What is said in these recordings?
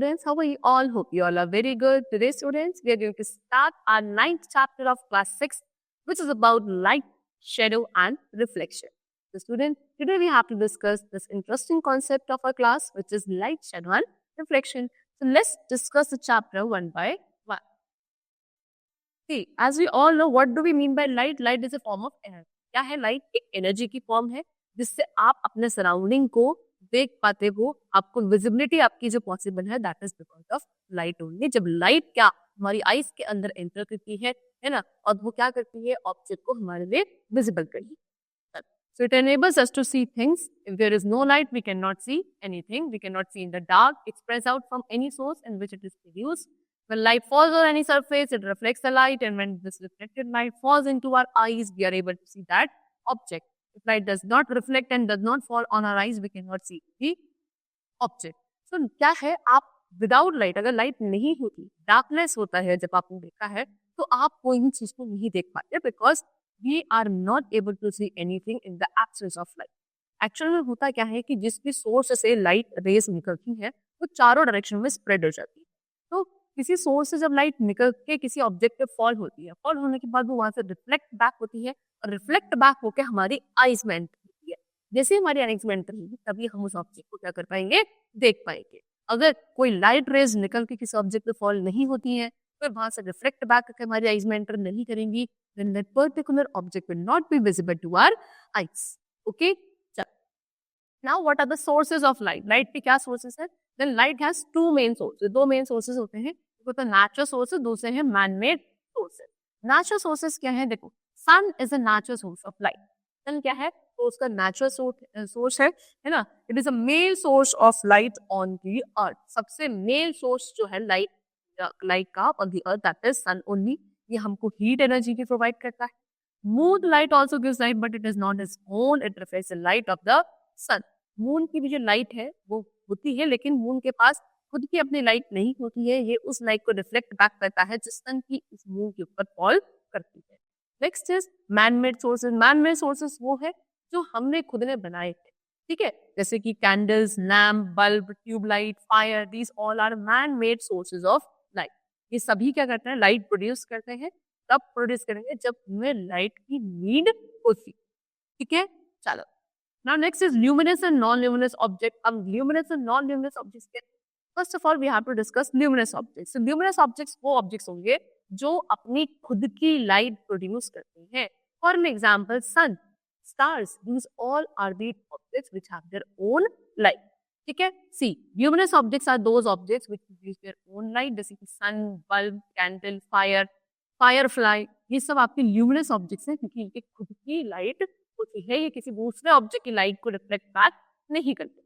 students, how are you all? Hope you all are very good. Today, students, we are going to start our 9th chapter of class 6, which is about light, shadow, and reflection. So, students, today we have to discuss this interesting concept of our class, which is light, shadow, and reflection. So, let's discuss the chapter one by one. See, as we all know, what do we mean by light? Light is a form of energy. क्या है light? एक energy की form है जिससे आप अपने surrounding को देख पाते हो. आपको विजिबिलिटी आपकी जो पॉसिबल है that is because of light only. जब लाइट क्या हमारी आईज के अंदर एंटर करती है ना, और वो क्या करती है ऑब्जेक्ट को हमारे लिए विजिबल करती है. So it enables us to see things. If there is no light, we cannot see anything. We cannot see in the dark. It spreads out from any source in which it is produced. When light falls on any surface, it reflects the light, and when this reflected light falls into our eyes, we are able to see that object. If light does not reflect and does not fall on our eyes, we cannot see the object. So क्या है, आप without light, अगर light नहीं होती, darkness होता है, जब आपने देखा है तो आप कोई भी चीज को नहीं देख पाते, because we are not able to see anything in the absence of light. Actual में होता क्या है कि जिस भी सोर्स से लाइट रेज निकलती है वो चारों डायरेक्शन में स्प्रेड हो जाती है. तो किसी सोर्स से जब लाइट निकल के किसी ऑब्जेक्ट पे फॉल होती है, फॉल होने के बाद वो वहां से रिफ्लेक्ट बैक होती है, और रिफ्लेक्ट बैक होकर हमारी आईज में एंटर होती है. जैसे हमारी आईज में एंटर होगी तभी हम उस ऑब्जेक्ट को क्या कर पाएंगे, देख पाएंगे. अगर कोई लाइट रेज निकल के किसी ऑब्जेक्ट पे फॉल नहीं होती है, फिर वहां से रिफ्लेक्ट बैक करके हमारी आईज में एंटर नहीं करेंगी, then that particular object will not be visible to our eyes. Okay? Now, what are the sources of light? Light के क्या sources है? Then light has two main sources. दो main sources होते हैं. एक होता है natural sources, दूसरे हैं man-made sources. Natural sources क्या है? देखो, sun is a natural source of light. Sun क्या है? तो उसका natural source है ना? It is a main source of light on the earth. सबसे main source जो है light का on the earth, that is sun only. ये हमको हीट एनर्जी भी प्रोवाइड करता है. Moon light also gives light, but it is not its own, it reflects the light of the sun. Moon की भी जो लाइट है वो होती है, लेकिन मून के पास खुद की अपनी लाइट नहीं होती है. ये उस लाइट को रिफ्लेक्ट बैक करता है जिस सन की इस मून के ऊपर फॉल करती है. Next is man-made sources. Man-made sources वो है जो हमने खुद ने बनाए थे, ठीक है, जैसे कि candles, lamp, bulb, tube light, fire, these all are man made sources of light. ये सभी क्या करते हैं, लाइट प्रोड्यूस करते हैं. तब प्रोड्यूस करेंगे जब हमें लाइट की नीड होती, ठीक है. चलो, now next is luminous and non luminous object. अब luminous and non luminous objects के first of all we have to discuss luminous objects. So luminous objects वो ऑब्जेक्ट्स होंगे जो अपनी खुद की लाइट प्रोड्यूस करते हैं. For an example sun, stars, these all are the objects which have their own light, ठीक है. See, luminous objects are those objects which produce their own light, जैसे कि सन, बल्ब, कैंडल, फायर, फायरफ्लाई. ये सब आपके luminous objects हैं क्योंकि इनकी खुद की लाइट होती है. ये किसी दूसरे ऑब्जेक्ट की लाइट को रिफ्लेक्ट बैक नहीं करते.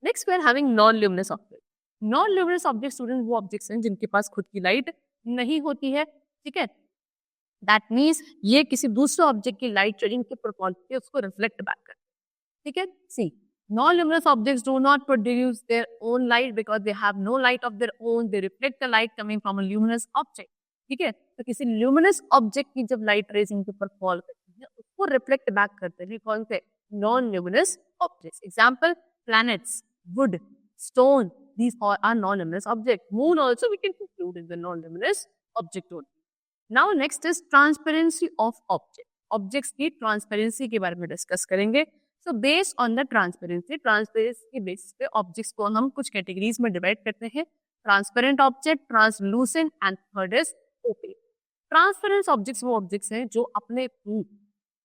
Next we are having non luminous object. Non luminous object student वो ऑब्जेक्ट्स हैं जिनके पास खुद की लाइट नहीं होती है, ठीक है. दैट मीन्स ये किसी दूसरे ऑब्जेक्ट की लाइट चलिंग के प्रॉपर्टी उसको रिफ्लेक्ट बैक करते हैं, ठीक है. सी, non-luminous objects do not produce their own light because they have no light of their own. They reflect the light coming from a luminous object. ठीक है, तो किसी luminous object की जब light rays इनके ऊपर fall करती है उसको रिफ्लेक्ट बैक करते हैं. कौन से? non-luminous objects. Example, planets, wood, stone. These all are non-luminous objects. Moon also we can include in the non-luminous object only. Now next is transparency of object. Objects की transparency के बारे में discuss करेंगे. So based on the transparency के basis पे objects को हम कुछ कैटेगरीज में डिवाइड करते हैं. Transparent object, translucent and third is opaque. Transparent objects वो ऑब्जेक्ट्स हैं जो अपने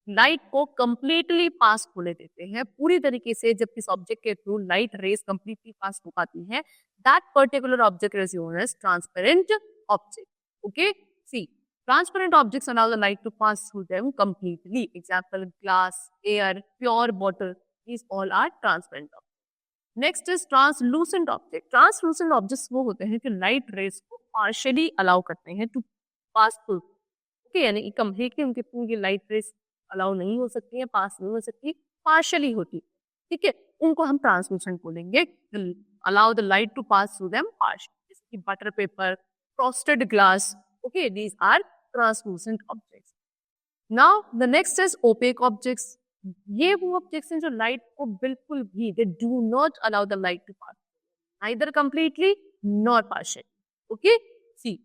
लाइट को कंप्लीटली पास होने देते हैं पूरी तरीके से. जब किस ऑब्जेक्ट के through light rays completely pass हो पाती है, that particular object is known as transparent object. Okay, see, transparent objects allow the light to pass through them completely. Example, glass, air, pure water. These all are transparent objects. Next is translucent object. Translucent objects वो होते हैं कि light rays को partially allow करते हैं to pass through. Okay, यानी कम है कि उनके पूरी light rays allow नहीं हो सकती है, pass नहीं हो सकती, partially होती, ठीक है. उनको हम translucent बोलेंगे. Allow the light to pass through them partially. जैसे कि butter paper, frosted glass. Okay, these are translucent objects. Now the next is opaque objects. ये वो ऑब्जेक्ट्स हैं जो लाइट को बिल्कुल भी they do not allow the light to pass either completely nor partially. Okay, see,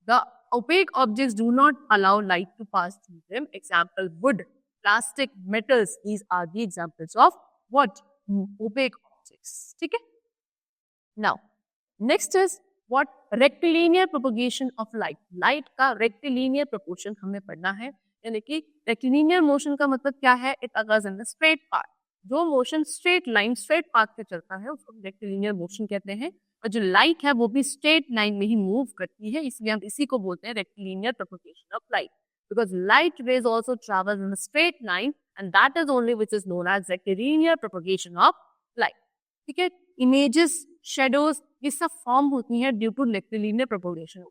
the opaque objects do not allow light to pass through them. Example, wood, plastic, metals, these are the examples of what? Opaque objects. ठीक है? Now, next is what? Rectilinear propagation of light. Light का rectilinear proportion हमें पढ़ना है, यानी कि rectilinear motion का मतलब क्या है? It occurs in the straight path. जो motion straight line, straight path पे चलता है उसको rectilinear motion कहते हैं, और जो light है वो भी straight line में ही move करती है, इसलिए हम इसी को बोलते हैं rectilinear propagation of light. Because light rays also travel in a straight line, and that is only which is known as rectilinear propagation of light. ठीक है? Images, shadows, ये सब फॉर्म होती हैं ड्यू टू रेक्टिलिनियर प्रोपगेशन.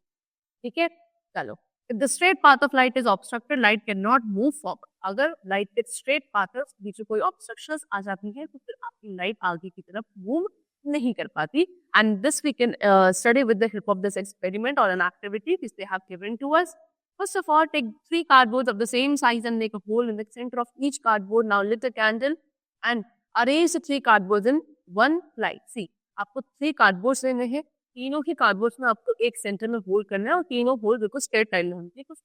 ठीक है, चलो. If the straight path of light is obstructed, light can not move forward. अगर लाइट के स्ट्रेट पाथ है उसके बीच में कोई ऑब्स्ट्रक्शंस आ जाती हैं तो फिर आपकी लाइट आगे की तरफ मूव नहीं कर पाती. And this we can study with the help of this experiment और an activity which they have given to us. First of all, take 3 cardboards of the same size and make a hole in the center of each cardboard. Now lit a candle and arrange the 3 cardboards in one light. See, आपको 3 cardboards लेने हैं, तीनों ही cardboards में आपको एक centre में whole करना है और तीनों होल बिल्कुल स्ट्रेट लाइन में होनी चाहिए, कुछ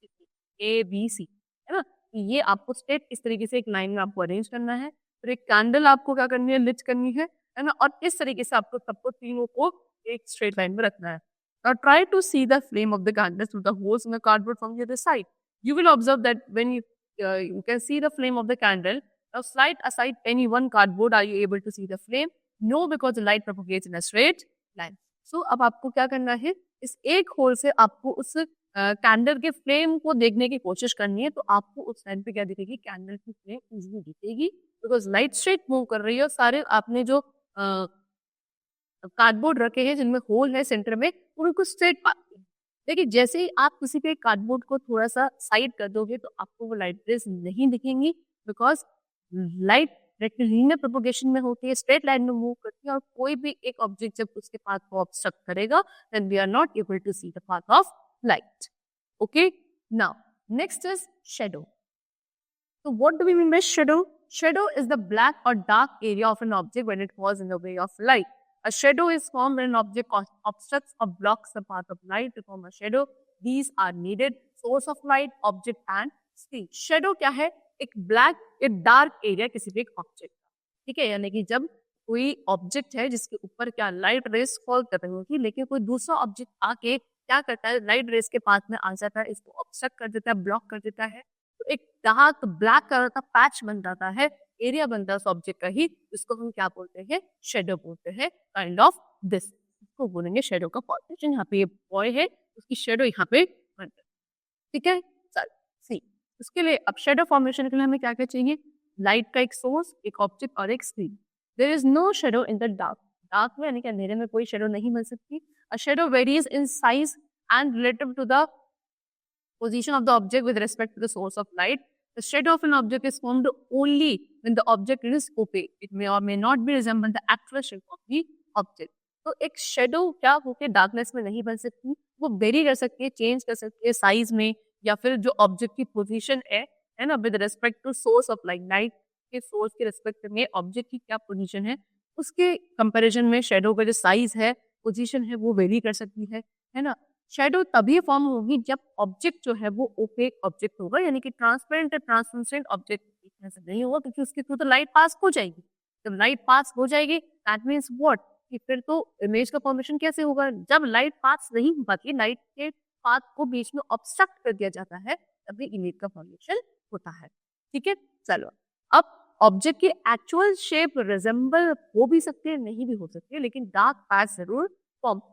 ए बी सी, है ना. ये आपको स्ट्रेट इस तरीके से एक लाइन में आपको अरेंज करना है. फिर एक कैंडल आपको क्या करनी है? लिट करनी है ना. और इस तरीके से आपको सबको तीनों को एक स्ट्रेट लाइन में रखना है. Now try to see the flame of the candle through the holes in the cardboard from the other side. You will observe that when you can see the flame of the candle. Now slide aside any one cardboard. Are you able to see the flame? No, because the light propagates in a straight line. So अब आपको क्या करना है? इस एक whole से आपको उस कैंडल के फ्लेम को देखने की कोशिश करनी है. तो आपको उस लाइन पे क्या दिखेगी? कैंडल की फ्लेम इजीली दिखेगी, बिकॉज लाइट स्ट्रेट मूव कर रही है. और सारे आपने जो कार्डबोर्ड रखे हैं जिनमें होल है सेंटर में, उनको स्ट्रेट पाथ है. देखिए, जैसे ही आप किसी पे कार्डबोर्ड को थोड़ा सा साइड कर दोगे तो आपको वो लाइट रेज नहीं दिखेंगी, बिकॉज लाइट रेक्टिलिनियर प्रोपगेशन में होती है, स्ट्रेट लाइन में मूव करती है. और कोई भी एक ऑब्जेक्ट जब उसके पाथ को ऑब्स्ट्रक्ट करेगा, then we are not able to see the path of light. Okay, now next is shadow. So what do we mean by shadow? Shadow is the black or dark area of an object when it falls in the way of light. A shadow is formed when an object obstructs or blocks the path of light to form a shadow. These are needed: source of light, object and screen. Shadow क्या है? एक black, एक dark area किसी भी एक object का. ठीक है, यानी कि जब कोई ऑब्जेक्ट है जिसके ऊपर क्या लाइट रेस फॉल कर रही होती है, लेकिन कोई दूसरा ऑब्जेक्ट आके क्या करता है? लाइट रेस के पाथ में आ जाता है, इसको ऑब्स्ट्रक्ट कर देता है, ब्लॉक कर देता है. तो एक डार्क ब्लैक कलर का पैच बन जाता है, एरिया बनता है उस ऑब्जेक्ट का ही, जिसको हम क्या बोलते हैं? शेडो बोलते हैं. काइंड ऑफ दिस, इसको बोलेंगे शेडो का फॉर्मेशन. यहाँ पे ये बॉय है, उसकी शेडो यहाँ पे बन रही है. ठीक है, चल सी. उसके लिए अब शेडो फॉर्मेशन के लिए हमें क्या क्या चाहिए? लाइट का एक सोर्स, एक ऑब्जेक्ट और एक screen. There is no shadow in the dark. Dark में यानी कि अंधेरे में कोई शेडो नहीं बन सकती. A shadow varies in size and relative to the position of the object with respect to the source of light. The shadow of an object is formed only when the object is opaque. It may or may not be resemble the actual shape of the object. तो एक shadow क्या होके darkness में नहीं बन सकती, वो very कर सकती है, चेंज कर सकती है साइज में, या फिर जो ऑब्जेक्ट की पोजीशन है ना, with respect to source of light. Light के सोर्स के रेस्पेक्ट में ऑब्जेक्ट की क्या पोजीशन है, उसके कंपैरिजन में शेडो का जो साइज है, पोजीशन है, वो वेरी कर सकती है ना. शेडो तभी फॉर्म होगी जब ऑब्जेक्ट जो है वो ओपेक ऑब्जेक्ट होगा, यानी कि ट्रांसपेरेंट या ट्रांसलूसेंट ऑब्जेक्ट ऐसा नहीं होगा, क्योंकि उसके थ्रू तो लाइट पास हो जाएगी. जब लाइट पास हो जाएगी, दैट मीन्स व्हाट, कि फिर तो इमेज का फॉर्मेशन कैसे होगा? जब लाइट पास नहीं हो पाती, लाइट के पाथ को बीच में ऑब्स्ट्रक्ट कर दिया जाता है, तभी इमेज का फॉर्मेशन होता है. ठीक है, चलो. अब ऑब्जेक्ट की एक्चुअल शेप रिजेंबल हो भी सकती है, नहीं भी हो सकती है, लेकिन डार्क पैच जरूर form.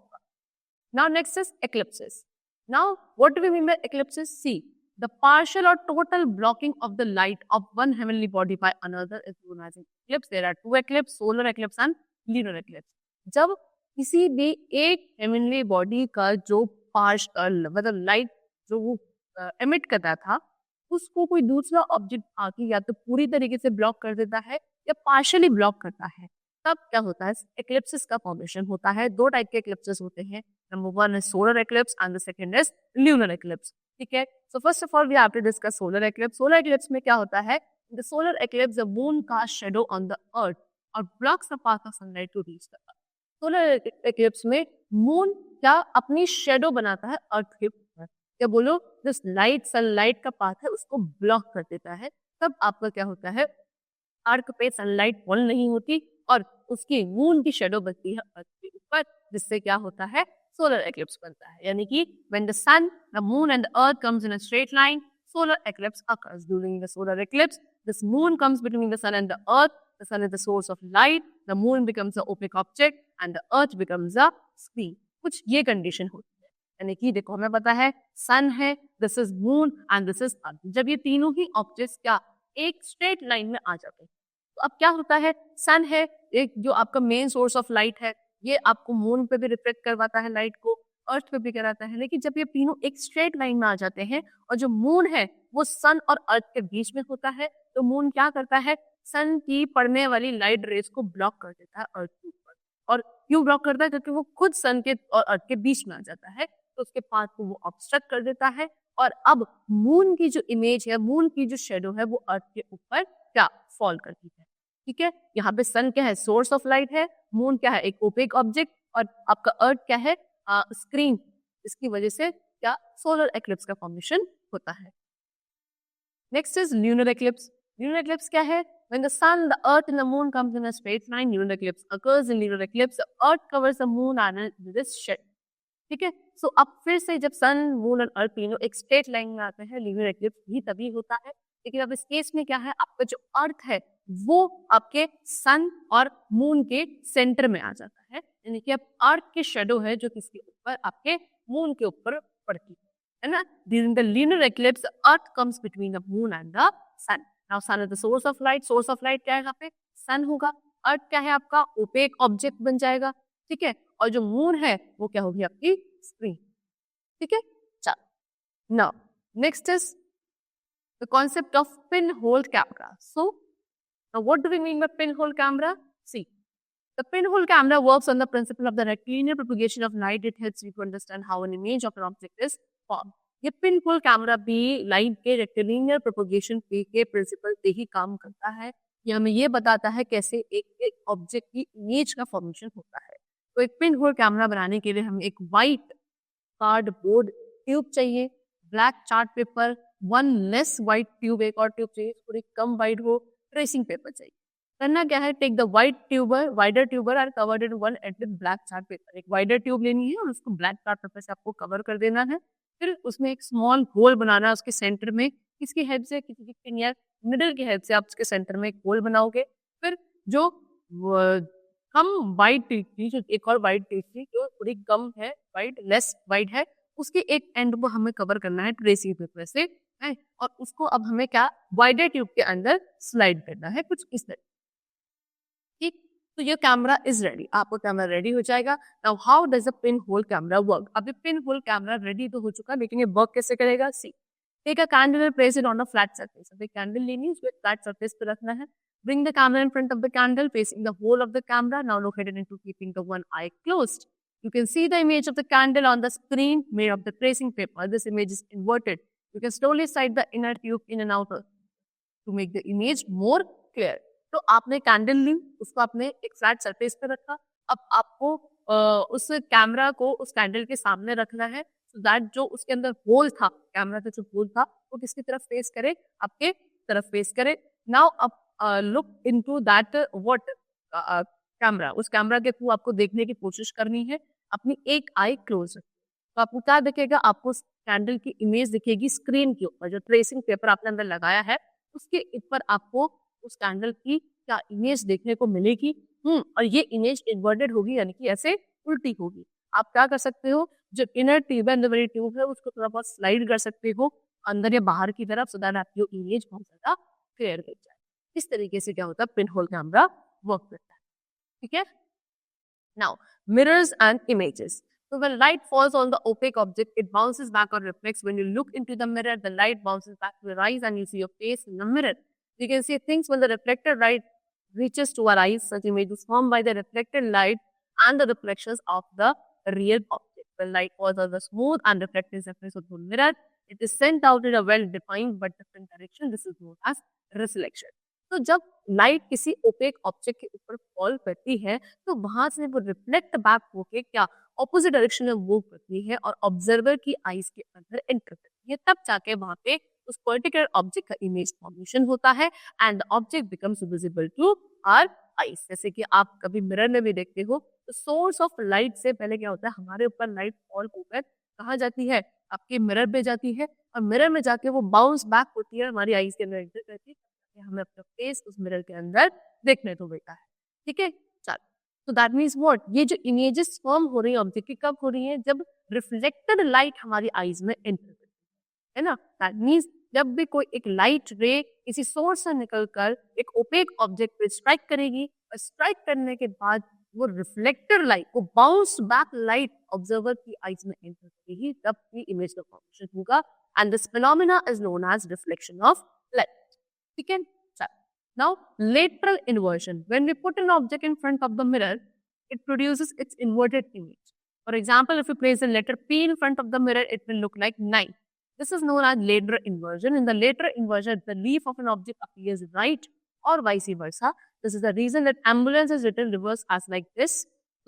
Now next is eclipses. Now what do we mean by eclipses? See, the partial or total blocking of the light of one heavenly body by another is known as an eclipse. There are 2 eclipses, solar eclipse and lunar eclipse. जब किसी भी एक heavenly body का जो partial मतलब light जो वो emit करता था, उसको कोई दूसरा ऑब्जेक्ट आके या तो पूरी तरीके से ब्लॉक कर देता है या पार्शियली ब्लॉक करता है, तब क्या होता है? एक्लिप्सिस का फॉर्मेशन होता है. 2 टाइप के एक्लिप्सिस होते हैं. Number 1 is solar eclipse and the second is lunar eclipse. ठीक है, so first of all we have to discuss solar eclipse. Solar eclipse में क्या होता है? The solar eclipse the moon cast shadow on the earth और blocks the path of sunlight to reach the earth. Solar eclipse में moon क्या अपनी shadow बनाता है अर्थ के ऊपर, क्या बोलो जिस लाइट सनलाइट का पाथ है उसको ब्लॉक कर देता है, तब आपका क्या होता है अर्थ पे सनलाइट फॉल नहीं होती और उसकी मून की शेडो बनती है अर्थ के ऊपर, जिससे क्या होता है सोलर एक्लिप्स बनता है। यानी कि when the sun, the moon and the earth comes in a straight line, solar eclipse occurs. During the solar eclipse, this moon comes between the sun and the earth. The sun is the source of light, the moon becomes the opaque object and the earth becomes a screen. कुछ ये condition होती है, यानी कि देखो हमें पता है सन है, this is moon and this is earth. जब ये तीनों ही ऑब्जेक्ट्स क्या एक स्ट्रेट लाइन में आ जाते हैं तो अब क्या होता है, सन है एक जो आपका मेन सोर्स ऑफ लाइट है, ये आपको मून पे भी रिफ्लेक्ट करवाता है लाइट को, अर्थ पे भी कराता है। लेकिन जब ये तीनों एक स्ट्रेट लाइन में आ जाते हैं और जो मून है वो सन और अर्थ के बीच में होता है, तो मून क्या करता है सन की पड़ने वाली लाइट रेज को ब्लॉक कर देता है अर्थ के ऊपर। और क्यों ब्लॉक करता है, क्योंकि वो खुद सन के और अर्थ के बीच में आ जाता है, तो उसके पाथ को वो ऑब्स्ट्रक्ट कर देता है और अब मून की जो इमेज है, मून की जो शेडो है वो अर्थ के ऊपर क्या फॉल करती है। ठीक है, यहाँ पे सन क्या है सोर्स ऑफ लाइट है, मून क्या है एक ओपेक ऑब्जेक्ट और आपका अर्थ क्या है स्क्रीन। इसकी वजह से क्या सोलर एक्लिप्स का फॉर्मेशन होता है। Next is lunar eclipse. Lunar eclipse क्या है, when the sun, the earth and the moon comes in a straight line, lunar eclipse occurs. In lunar eclipse, the earth covers the moon and this shed. ठीक है, सो अब फिर से जब sun moon और अर्थ तीनों एक स्ट्रेट लाइन में आते हैं, ल्यूनर एक्लिप्स भी तभी होता है। लेकिन अब इस केस में क्या है, आपका जो अर्थ है वो आपके सन और मून के सेंटर में आ जाता है, यानी कि अब अर्थ की शेडो है जो किसके ऊपर, आपके मून के ऊपर पड़ती है ना। During the lunar eclipse earth comes between the moon and the sun. Now sun is the source of light, source of light क्या है यहाँ पे सन होगा, अर्थ क्या है आपका ओपेक ऑब्जेक्ट बन जाएगा। ठीक है, और जो मून है वो क्या होगी आपकी स्क्रीन। ठीक है, चलो now next is the concept of pin hole camera. So now what do we mean by pinhole camera? See, the pinhole camera works on the principle of the rectilinear propagation of light. It helps you to understand how an image of an object is formed. ये pinhole camera भी light के rectilinear propagation के principal पे ही काम करता है। ये हमें ये बताता है कैसे एक ऑब्जेक्ट की इमेज का फॉर्मेशन होता है। तो एक पिनहोल कैमरा बनाने के लिए हमें एक वाइट कार्डबोर्ड ट्यूब चाहिए, black chart paper, one less white tube, एक और ट्यूब चाहिए थोड़ी कम वाइट हो, ट्रेसिंग पेपर चाहिए। करना क्या है, take the wider tube and covered it one end with black chart paper. एक वाइडर ट्यूब लेनी है और उसको ब्लैक चार्ट पेपर से आपको कवर कर देना है। फिर उसमें एक स्मॉल होल बनाना है उसके सेंटर में, किसकी हेल्प से, किसी की पिन या निडल की हेल्प से आप उसके सेंटर में एक होल बनाओगे। फिर जो कम वाइट थी, जो एक और वाइट थी जो थोड़ी कम है, वाइट लेस वाइट है, उसके एक एंड को हमें कवर करना है ट्रेसिंग पेपर से है, और उसको अब हमें क्या वाइडर ट्यूब के अंदर स्लाइड करना है कुछ इस तरह। ठीक, तो ये कैमरा इज रेडी, आपका कैमरा रेडी हो जाएगा। Now how does a pinhole camera work. अभी पिन होल कैमरा रेडी तो हो चुका, लेकिन ये वर्क कैसे करेगा। See, take a candle and place it on a flat surface. अब एक कैंडल लेनी है, उसको एक फ्लैट सरफेस पे रखना है। Bring the camera in front of the candle, facing the whole of the camera. Now locate it into keeping the one eye closed. You can see the image of the candle on the screen made of the tracing paper. This image is inverted. You can slowly slide the inner tube in and out to make the image more clear. तो आपने candle ली, उसको आपने एक flat surface पे रखा। अब आपको उस कैमरा को उस कैंडल के सामने रखना है, so that जो उसके अंदर होल था, कैमरा का जो होल था वो किसकी तरफ फेस करे, आपके तरफ फेस करे। नाउ अब look into that what camera, उस कैमरा के थ्रू आपको देखने की कोशिश करनी है। अपनी एक आई क्लोज रखिए, तो आपको क्या दिखेगा, आपको कैंडल की इमेज दिखेगी स्क्रीन के ऊपर। जो ट्रेसिंग पेपर आपने अंदर लगाया है उसके ऊपर आपको उस कैंडल की क्या इमेज देखने को मिलेगी। और ये इमेज इन्वर्टेड होगी, यानी कि ऐसे उल्टी होगी। आप क्या कर सकते हो, जो इनर ट्यूब है, अंदर वाली ट्यूब है, उसको थोड़ा बहुत स्लाइड कर सकते हो अंदर या बाहर की तरफ, सो दैट आपकी इमेज बहुत ज्यादा क्लियर कर जाए। इस तरीके से क्या होता है, पिन होल कैमरा वर्क करता है। ठीक है, now mirrors and images. So when light falls on the opaque object, it bounces back or reflects. When you look into the mirror, the light bounces back to your eyes and you see your face in the mirror. You can see things when the reflected light reaches to our eyes. Such images formed by the reflected light and the reflections of the real object. When light falls on the smooth and reflected surface of the mirror, it is sent out in a well-defined but different direction. This is known as reflection. तो जब light किसी opaque object के ऊपर fall करती है तो वहां से वो रिफ्लेक्ट बैक होके क्या ऑपोजिट डायरेक्शन में मूव करती है और ऑब्जर्वर की आईज के अंदर एंटर करती है, तब जाके वहां पे उस पर्टिकुलर ऑब्जेक्ट का इमेज फॉर्मेशन होता है and the object becomes visible to our eyes. जैसे कि आप कभी मिरर में भी देखते हो तो सोर्स ऑफ लाइट से पहले क्या होता है, हमारे ऊपर लाइट फॉल होकर कहाँ जाती है, आपके मिरर पे जाती है और मिरर में जाके वो बाउंस बैक होती है, हमारी आईज के अंदर एंटर करती है, हमें अपना फेस उस मिरर के अंदर देखने को मिलता है। ठीक है, चलो, तो दैट मीन्स व्हाट, ये जो इमेजेस फॉर्म हो रही है ऑब्जेक्ट की कब हो रही है, जब रिफ्लेक्टेड लाइट हमारी आईज में एंटर करती है ना। दैट मीन्स जब भी कोई एक लाइट रे किसी सोर्स से निकलकर एक ओपेक ऑब्जेक्ट पे स्ट्राइक करेगी और स्ट्राइक करने के बाद वो रिफ्लेक्टेड लाइट, वो बाउंस बैक लाइट ऑब्जर्वर की आईज में एंटर करेगी, तब भी इमेज का फॉर्मेशन होगा and this phenomena is known as reflection of light. ठीक है, now lateral inversion, when we put an object in front of the mirror it produces its inverted image. For example, if you place a letter P in front of the mirror it will look like 9. This is known as lateral inversion. In the lateral inversion the leaf of an object appears right or vice versa. This is the reason that ambulance is written reverse as like this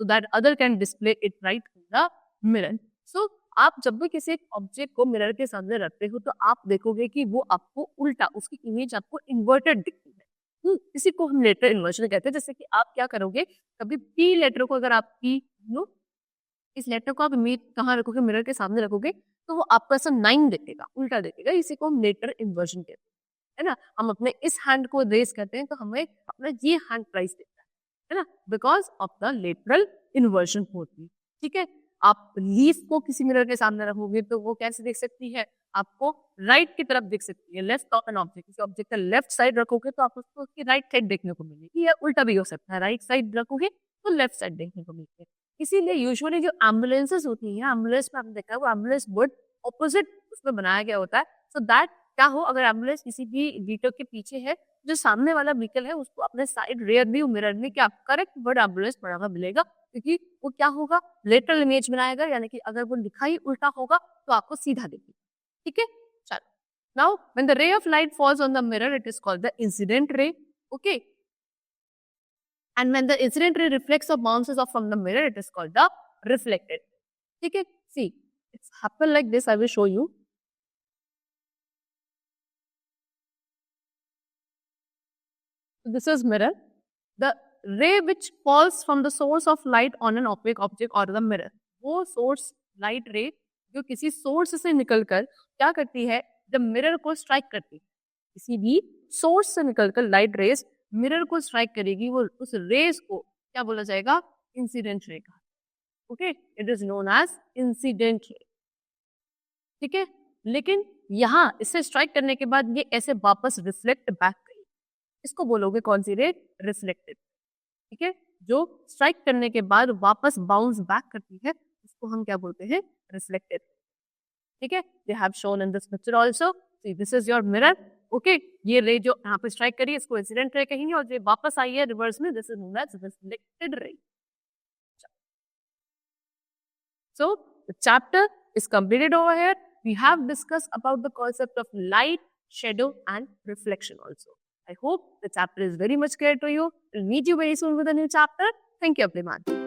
so that other can display it right in the mirror. So आप जब भी किसी object को mirror के सामने रखते हो तो आप देखोगे कि वो आपको उल्टा, उसकी इमेज आपको इन्वर्टेड दिखती है। इसी को हम लेटर इन्वर्जन कहते हैं। जैसे कि आप क्या करोगे, कभी पी लेटर को अगर आप पी नो इस लेटर को आप इमेज कहाँ रखोगे, मिरर के सामने रखोगे तो वो आपको ऐसा 9 दिखेगा, उल्टा दिखेगा। इसी को हम लेटर इन्वर्जन कहते हैं, है ना। हम अपने इस हैंड को रेस करते हैं तो हमें अपना ये हैंड राइज दिखता है ना, because of the lateral inversion होती है। ठीक है, आप लीफ को किसी मिरर के सामने रखोगे तो वो कैसे दिख सकती है, आपको राइट की तरफ दिख सकती है। लेफ्ट ऑफ एन ऑब्जेक्ट, किसी ऑब्जेक्ट का लेफ्ट साइड रखोगे तो आपको उसकी राइट साइड देखने को मिलेगी, या उल्टा भी हो सकता है, राइट साइड रखोगे तो लेफ्ट साइड देखने को मिलती है। इसीलिए यूजुअली जो एम्बुलेंसेस होती हैं, एम्बुलेंस में आपने देखा है वो एम्बुलेंस बोर्ड ऑपोजिट उसमें बनाया गया होता है, सो दैट क्या हो, अगर एम्बुलेंस किसी भी व्हीकल के पीछे है, जो सामने वाला व्हीकल है उसको अपने साइड रेयर व्यू मिरर में क्या करेक्ट वर्ड एम्बुलेंस पड़ा हुआ मिलेगा, क्योंकि वो क्या होगा, लेटरल इमेज बनाएगा, यानी कि अगर वो लिखा ही उल्टा होगा तो आपको सीधा दिखेगा। ठीक है, चलो, now when the ray of light falls on the mirror it is called the incident ray, okay, and when the incident ray reflects or bounces off from the mirror it is called the reflected. ठीक है, see it's happen like this, I will show you. This is mirror. The ray which falls from the source of light on an opaque object or the mirror, वो source light ray जो किसी source से निकलकर क्या करती है, जब mirror को स्ट्राइक करती है, किसी भी सोर्स से निकलकर लाइट रेस मिरर को स्ट्राइक करेगी, वो उस रेस को क्या बोला जाएगा, इंसिडेंट रे का। Okay, it is known as incident ray. ठीक है, लेकिन यहाँ इससे स्ट्राइक करने के बाद ये ऐसे वापस रिफ्लेक्ट बैक करेगी, इसको बोलोगे कौन सी रे, रिफ्लेक्टेड। ठीक है, जो स्ट्राइक करने के बाद वापस बाउंस बैक करती है उसको हम क्या बोलते हैं, रिफ्लेक्टेड। ठीक है, they have shown in this picture also, see this is your mirror. Okay, ये रे जो यहाँ पे स्ट्राइक करी है इसको इंसिडेंट रे कहेंगे, और जो वापस आई है रिवर्स में this is known as reflected ray. So the chapter is completed over here. We have discussed about the concept of light, shadow and reflection also. I hope the chapter is very much clear to you. We'll meet you very soon with a new chapter. Thank you everyone.